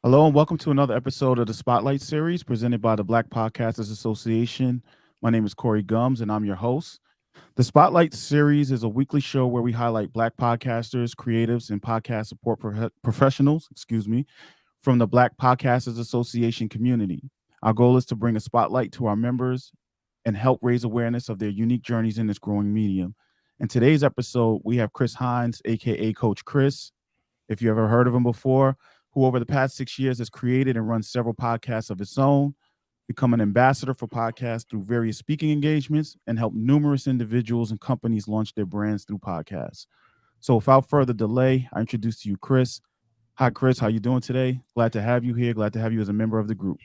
Hello and welcome to another episode of the Spotlight Series presented by the Black Podcasters Association. My name is Corey Gumbs and I'm your host. The Spotlight Series is a weekly show where we highlight Black podcasters, creatives, and podcast support professionals, from the Black Podcasters Association community. Our goal is to bring a spotlight to our members and help raise awareness of their unique journeys in this growing medium. In today's episode, we have Chris Hines, aka Coach Chris. If you ever heard of him before, who over the past 6 years has created and run several podcasts of his own, become an ambassador for podcasts through various speaking engagements, and helped numerous individuals and companies launch their brands through podcasts. So without further delay, I introduce to you Chris. Hi, Chris. How you doing today? Glad to have you here. Glad to have you as a member of the group.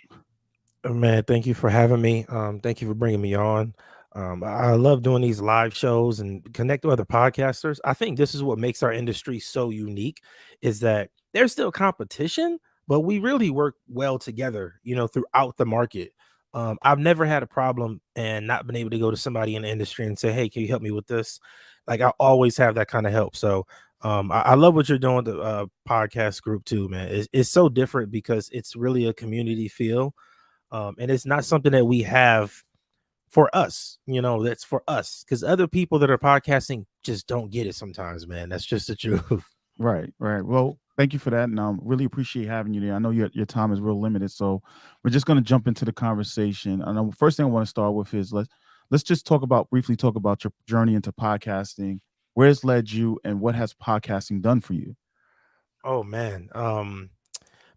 Man, thank you for having me. Thank you for bringing me on. I love doing these live shows and connect with other podcasters. I think this is what makes our industry so unique is that there's still competition, but we really work well together, throughout the market. I've never had a problem and not been able to go to somebody in the industry and say, hey, can you help me with this? Like I always have that kind of help. So I love what you're doing with the podcast group too, man. It's so different because it's really a community feel. And it's not something that we have for us, that's for us because other people that are podcasting just don't get it sometimes, man. That's just the truth. Right, right. Well, thank you for that, and really appreciate having you there. I know your time is real limited, so we're just going to jump into the conversation. And the first thing I want to start with is let's just briefly talk about your journey into podcasting, where it's led you, and what has podcasting done for you. Oh man.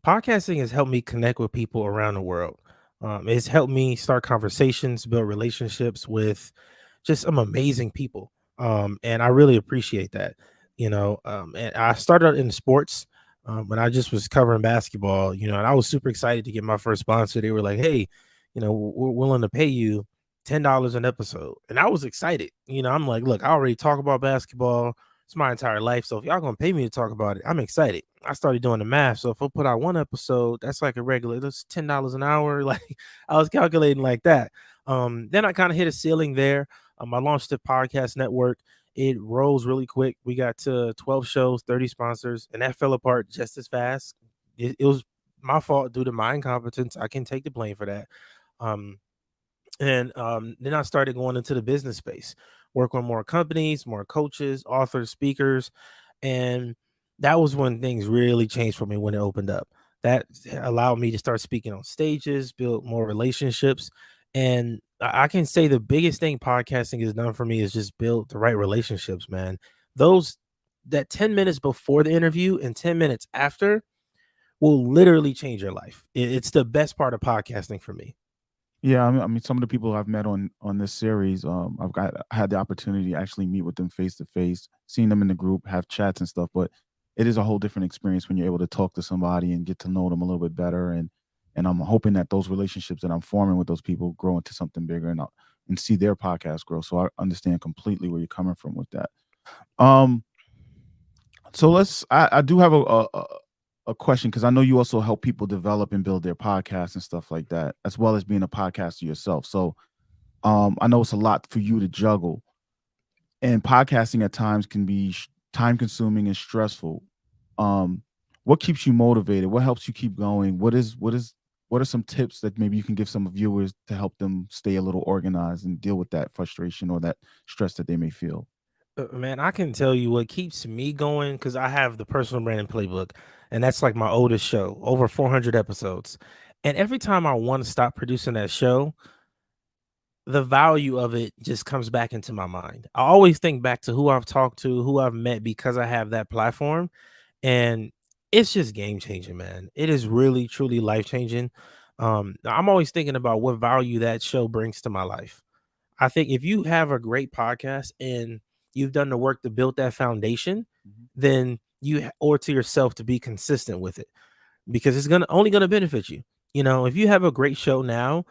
Podcasting has helped me connect with people around the world. It's helped me start conversations, build relationships with just some amazing people. And I really appreciate that. And I started in sports when I just was covering basketball, and I was super excited to get my first sponsor. They were like, hey, we're willing to pay you $10 an episode. And I was excited. I'm like, look, I already talk about basketball. It's my entire life. So if y'all gonna pay me to talk about it, I'm excited. I started doing the math. So if I put out one episode, that's like that's $10 an hour. Like I was calculating like that. Then I kind of hit a ceiling there. I launched the podcast network. It rose really quick. We got to 12 shows, 30 sponsors, and that fell apart just as fast. It was my fault due to my incompetence. I can take the blame for that. And then I started going into the business space, work on more companies, more coaches, authors, speakers. And that was when things really changed for me when it opened up. That allowed me to start speaking on stages, build more relationships. And I can say the biggest thing podcasting has done for me is just build the right relationships, man. Those that 10 minutes before the interview and 10 minutes after will literally change your life. It's the best part of podcasting for me. Yeah, I mean, some of the people I've met on this series, I had the opportunity to actually meet with them face to face, seeing them in the group, have chats and stuff. But it is a whole different experience when you're able to talk to somebody and get to know them a little bit better. And I'm hoping that those relationships that I'm forming with those people grow into something bigger and see their podcast grow. So I understand completely where you're coming from with that. Um, so I do have a question because I know you also help people develop and build their podcasts and stuff like that, as well as being a podcaster yourself. So I know it's a lot for you to juggle, and podcasting at times can be time consuming and stressful. Um, what keeps you motivated? What helps you keep going? What are some tips that maybe you can give some viewers to help them stay a little organized and deal with that frustration or that stress that they may feel? Man, I can tell you what keeps me going because I have the personal branding playbook, and that's like my oldest show, over 400 episodes. And every time I want to stop producing that show, the value of it just comes back into my mind. I always think back to who I've talked to, who I've met because I have that platform. And it's just game changing, man. It is really, truly life changing. I'm always thinking about what value that show brings to my life. I think if you have a great podcast and you've done the work to build that foundation, Mhm. then you owe it to yourself to be consistent with it because it's only gonna benefit you. If you have a great show now,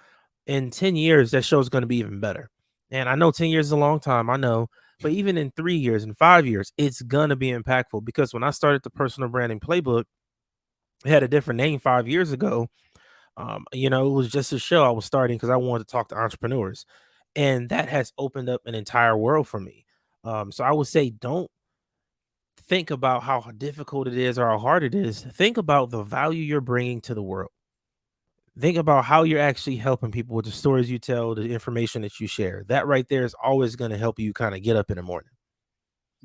in 10 years, that show is gonna be even better. And I know 10 years is a long time, I know, but even in 3 years and 5 years, it's gonna be impactful because when I started the personal branding playbook, it had a different name 5 years ago. It was just a show I was starting because I wanted to talk to entrepreneurs, and that has opened up an entire world for me. So I would say don't think about how difficult it is or how hard it is, think about the value you're bringing to the world. Think about how you're actually helping people with the stories you tell, the information that you share. That right there is always going to help you kind of get up in the morning.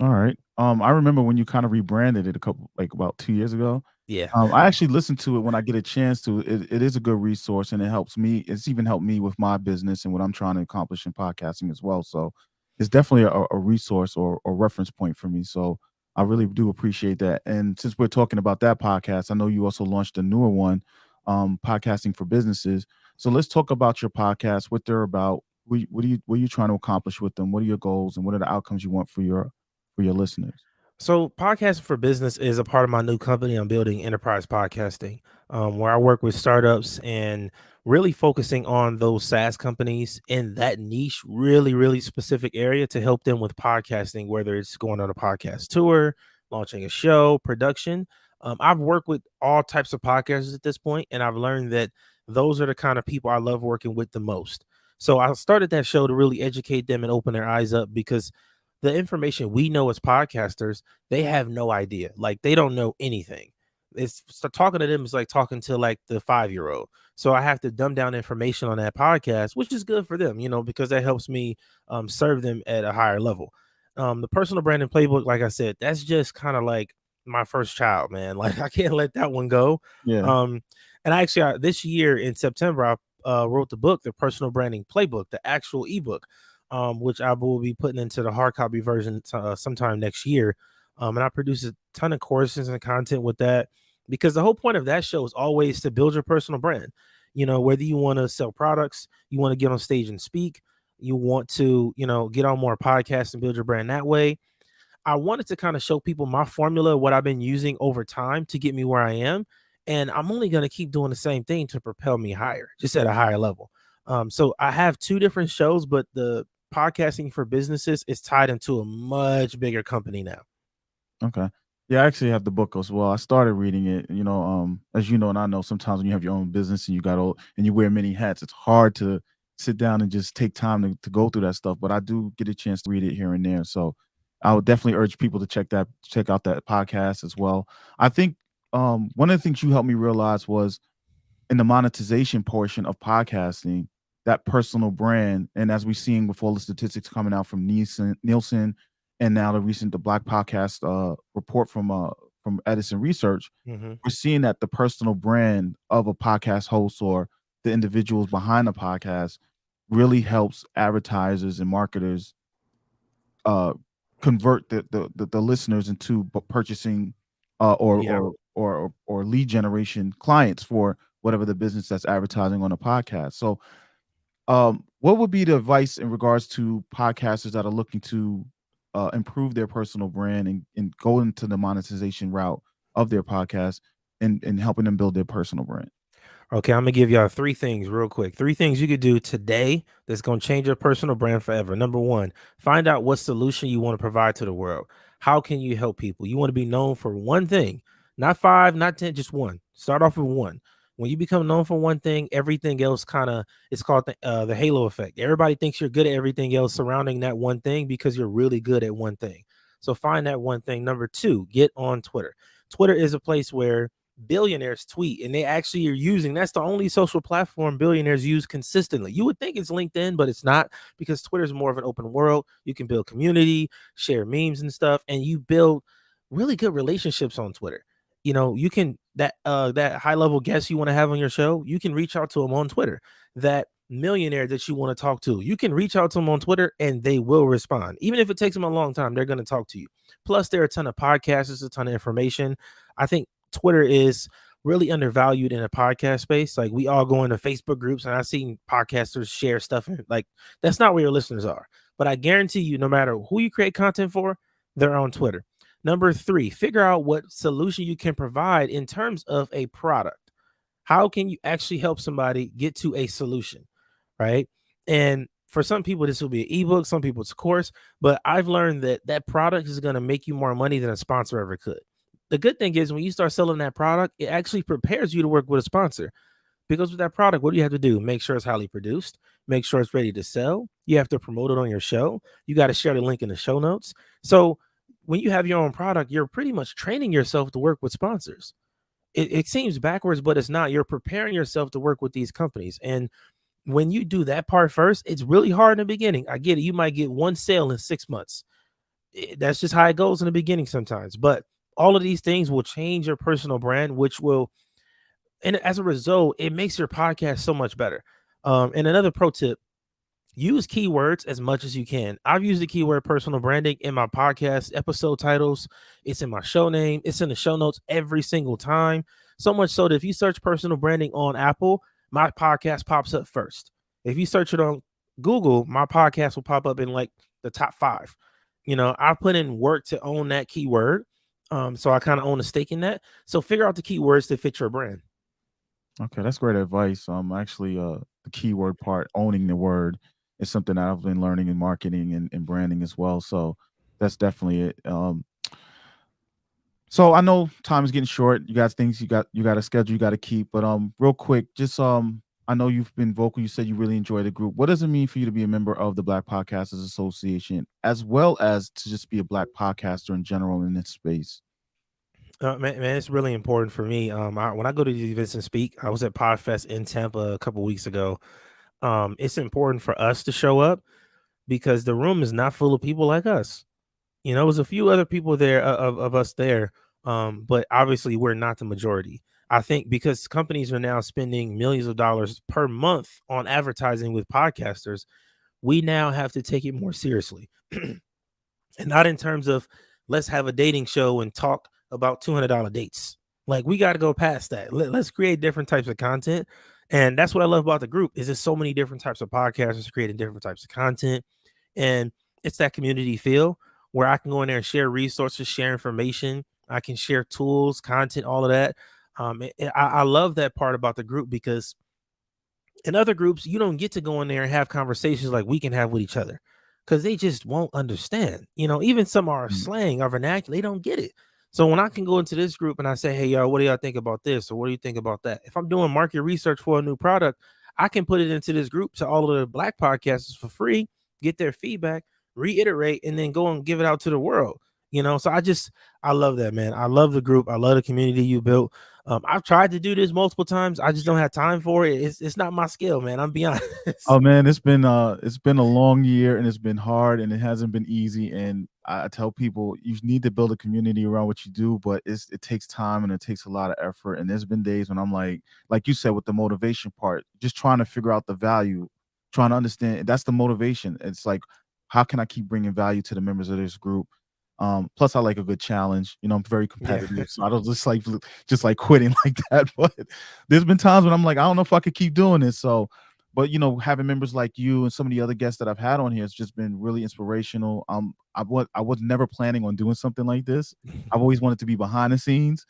All right. I remember when you kind of rebranded it a couple, like about 2 years ago. Yeah. I actually listen to it when I get a chance to. It is a good resource, and it helps me. It's even helped me with my business and what I'm trying to accomplish in podcasting as well. So it's definitely a resource or reference point for me. So I really do appreciate that. And since we're talking about that podcast, I know you also launched a newer one, podcasting for businesses. So let's talk about your podcast, what they're about. What are you trying to accomplish with them? What are your goals, and what are the outcomes you want for your listeners? So, podcasting for business is a part of my new company. I'm building enterprise podcasting, where I work with startups and really focusing on those SaaS companies in that niche, really, really specific area to help them with podcasting, whether it's going on a podcast tour, launching a show, production. I've worked with all types of podcasters at this point, and I've learned that those are the kind of people I love working with the most. So, I started that show to really educate them and open their eyes up because the information we know as podcasters, they have no idea. Like they don't know anything. It's so talking to them is like talking to like the 5-year-old. So I have to dumb down information on that podcast, which is good for them, because that helps me serve them at a higher level. The personal branding playbook, like I said, that's just kind of like my first child, man. Like I can't let that one go. Yeah. Um, and I actually this year in September, I wrote the book, the personal branding playbook, the actual ebook, which I will be putting into the hard copy version sometime next year. And I produce a ton of courses and content with that because the whole point of that show is always to build your personal brand. Whether you want to sell products, you want to get on stage and speak, you want to, get on more podcasts and build your brand that way. I wanted to kind of show people my formula, what I've been using over time to get me where I am. And I'm only going to keep doing the same thing to propel me higher, just at a higher level. So I have two different shows, but the podcasting for businesses is tied into a much bigger company now. Okay. Yeah, I actually have the book as well. I started reading it, as you know, and I know sometimes when you have your own business and you wear many hats, it's hard to sit down and just take time to go through that stuff. But I do get a chance to read it here and there. So I would definitely urge people to check out that podcast as well. I think one of the things you helped me realize was in the monetization portion of podcasting, that personal brand, and as we're seeing with all the statistics coming out from Nielsen, and now the Black Podcast report from Edison Research, Mm-hmm. we're seeing that the personal brand of a podcast host or the individuals behind the podcast really helps advertisers and marketers uh, convert the listeners into purchasing or Yeah. or lead generation clients for whatever the business that's advertising on a podcast. So, what would be the advice in regards to podcasters that are looking to improve their personal brand and go into the monetization route of their podcast and helping them build their personal brand? Okay, I'm gonna give y'all three things real quick. Three things you could do today that's gonna change your personal brand forever. Number one, find out what solution you want to provide to the world. How can you help people? You want to be known for one thing, not five, not 10, just one. Start off with one. When you become known for one thing, everything else kind of it's called the halo effect. Everybody thinks you're good at everything else surrounding that one thing because you're really good at one thing. So find that one thing. Number two, get on Twitter. Twitter is a place where billionaires tweet and they actually are using that's the only social platform billionaires use consistently. You would think it's LinkedIn, but it's not because Twitter is more of an open world. You can build community, share memes and stuff, and you build really good relationships on Twitter. You can that high level guest you want to have on your show, you can reach out to them on Twitter. That millionaire that you want to talk to, you can reach out to them on Twitter and they will respond. Even if it takes them a long time, they're going to talk to you. Plus, there are a ton of podcasts, there's a ton of information. I think Twitter is really undervalued in a podcast space. Like we all go into Facebook groups and I've seen podcasters share stuff. Like that's not where your listeners are. But I guarantee you, no matter who you create content for, they're on Twitter. Number three, figure out what solution you can provide in terms of a product. How can you actually help somebody get to a solution, right? And for some people, this will be an ebook. Some people, it's a course. But I've learned that that product is going to make you more money than a sponsor ever could. The good thing is when you start selling that product, it actually prepares you to work with a sponsor. Because with that product, what do you have to do? Make sure it's highly produced, make sure it's ready to sell. You have to promote it on your show. You got to share the link in the show notes. So when you have your own product, you're pretty much training yourself to work with sponsors. It seems backwards, but it's not. You're preparing yourself to work with these companies. And when you do that part first, it's really hard in the beginning. I get it. You might get one sale in 6 months. That's just how it goes in the beginning sometimes. But all of these things will change your personal brand, which will, and as a result, it makes your podcast so much better. And another pro tip, use keywords as much as you can. I've used the keyword personal branding in my podcast episode titles. It's in my show name. It's in the show notes every single time. So much so that if you search personal branding on Apple, my podcast pops up first. If you search it on Google, my podcast will pop up in like the top 5. I put in work to own that keyword. So I kind of own a stake in that. So figure out the keywords that fit your brand. Okay, that's great advice. Actually, the keyword part, owning the word, is something that I've been learning in marketing and branding as well. So that's definitely it. So I know time is getting short. You got things you got a schedule you got to keep. But real quick, just I know you've been vocal. You said you really enjoy the group. What does it mean for you to be a member of the Black Podcasters Association, as well as to just be a Black podcaster in general in this space? Man, it's really important for me. When I go to these events and speak, I was at Podfest in Tampa a couple weeks ago. It's important for us to show up because the room is not full of people like us. There was a few other people there of us there, but obviously we're not the majority. I think because companies are now spending millions of dollars per month on advertising with podcasters, we now have to take it more seriously. And not in terms of let's have a dating show and talk about $200 dates. Like we got to go past that. Let's create different types of content. And that's what I love about the group is there's so many different types of podcasters creating different types of content. And it's that community feel where I can go in there and share resources, share information. I can share tools, content, all of that. I love that part about the group because in other groups, you don't get to go in there and have conversations like we can have with each other because they just won't understand. Even some of our Mm. slang, our vernacular, they don't get it. So when I can go into this group and I say, hey, y'all, what do y'all think about this? Or what do you think about that? If I'm doing market research for a new product, I can put it into this group to all of the Black podcasters for free, get their feedback, reiterate, and then go and give it out to the world. So I love that, man. I love the group. I love the community you built. I've tried to do this multiple times. I just don't have time for it. It's not my skill, man. I'm beyond. Oh man, it's been a long year and it's been hard and it hasn't been easy. And I tell people you need to build a community around what you do, but it takes time and it takes a lot of effort. And there's been days when I'm like you said, with the motivation part, just trying to figure out the value, trying to understand. That's the motivation. It's like, how can I keep bringing value to the members of this group? Plus I like a good challenge. I'm very Yeah. competitive, so I don't just like quitting like that. But there's been times when I'm like, I don't know if I could keep doing this. So, but having members like you and some of the other guests that I've had on here has just been really inspirational. I was never planning on doing something like this. I've always wanted to be behind the scenes.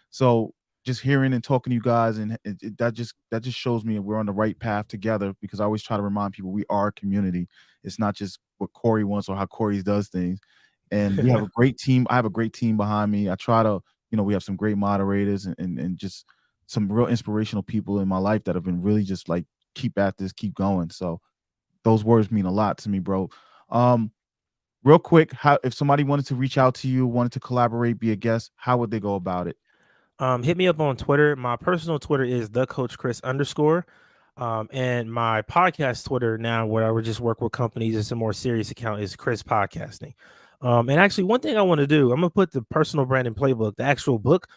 So just hearing and talking to you guys, and that just shows me we're on the right path together, because I always try to remind people we are a community. It's not just what Corey wants or how Corey does things. And we have a great team. I have a great team behind me. I try to, we have some great moderators and just some real inspirational people in my life that have been really just like, keep at this, keep going. So those words mean a lot to me, bro. Um, Real quick, how if somebody wanted to reach out to you, wanted to collaborate, be a guest, how would they go about it? Hit me up on Twitter. My personal Twitter is the Coach Chris _. And my podcast Twitter now, where I would just work with companies, it's a more serious account, is Chris Podcasting. And actually, one thing I want to do, I'm gonna put the personal branding playbook, the actual book,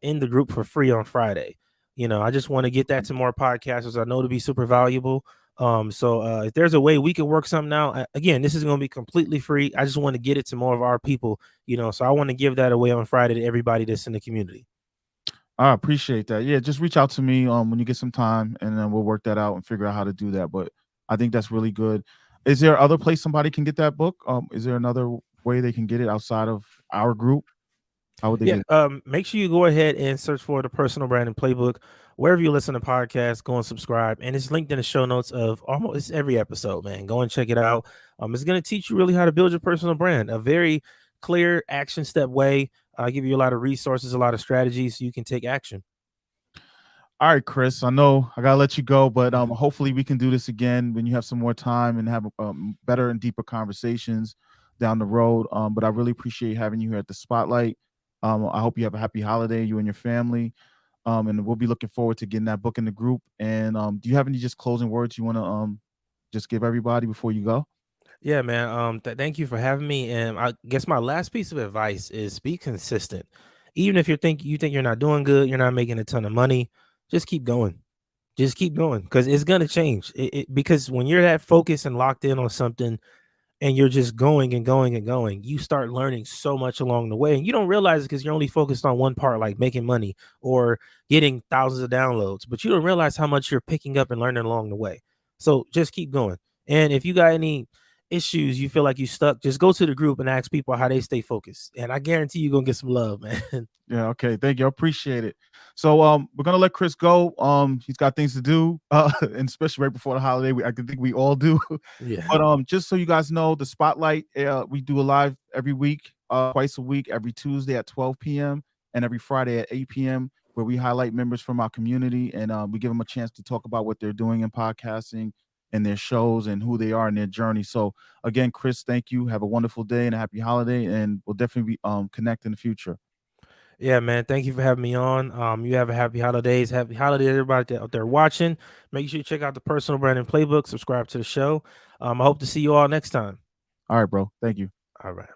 in the group for free on Friday. I just want to get that to more podcasters. I know to be super valuable. So if there's a way we can work something out, again, this is going to be completely free. I just want to get it to more of our people, so I want to give that away on Friday to everybody that's in the community. I appreciate that. Yeah, just reach out to me when you get some time, and then we'll work that out and figure out how to do that. But I think that's really good. Is there other place somebody can get that book? Is there another way they can get it outside of our group? How would they Yeah. get it? Make sure you go ahead and search for the personal branding playbook wherever you listen to podcasts. Go and subscribe, and it's linked in the show notes of almost every episode. Man, go and check it out. It's going to teach you really how to build your personal brand. A very clear action step way. I give you a lot of resources, a lot of strategies, so you can take action. All right, Chris. I know I gotta let you go, but hopefully we can do this again when you have some more time and have better and deeper conversations. down the road. But I really appreciate having you here at the Spotlight. I hope you have a happy holiday, you and your family. And we'll be looking forward to getting that book in the group. And do you have any just closing words you want to just give everybody before you go? Yeah, man. Thank you for having me. And I guess my last piece of advice is be consistent. Even if you think you're not doing good, you're not making a ton of money, just keep going. Just keep going because it's gonna change. Because when you're that focused and locked in on something, and you're just going and going and going, you start learning so much along the way. And you don't realize it because you're only focused on one part, like making money or getting thousands of downloads, but you don't realize how much you're picking up and learning along the way. So just keep going. And if you got any issues, you feel like you stuck, just go to the group and ask people how they stay focused. And I guarantee you're gonna get some love, man. Yeah, okay. Thank you. I appreciate it. So we're gonna let Chris go. He's got things to do, and especially right before the holiday. I think we all do. Yeah. But just so you guys know, the Spotlight, we do a live every week, twice a week, every Tuesday at 12 p.m. and every Friday at 8 p.m., where we highlight members from our community and we give them a chance to talk about what they're doing in podcasting and their shows and who they are in their journey. So again, Chris, thank you. Have a wonderful day and a happy holiday, and we'll definitely be connect in the future. Yeah, man. Thank you for having me on. You have a happy holidays. Happy holidays, everybody out there watching. Make sure you check out the Personal Branding Playbook. Subscribe to the show. I hope to see you all next time. All right, bro. Thank you. All right.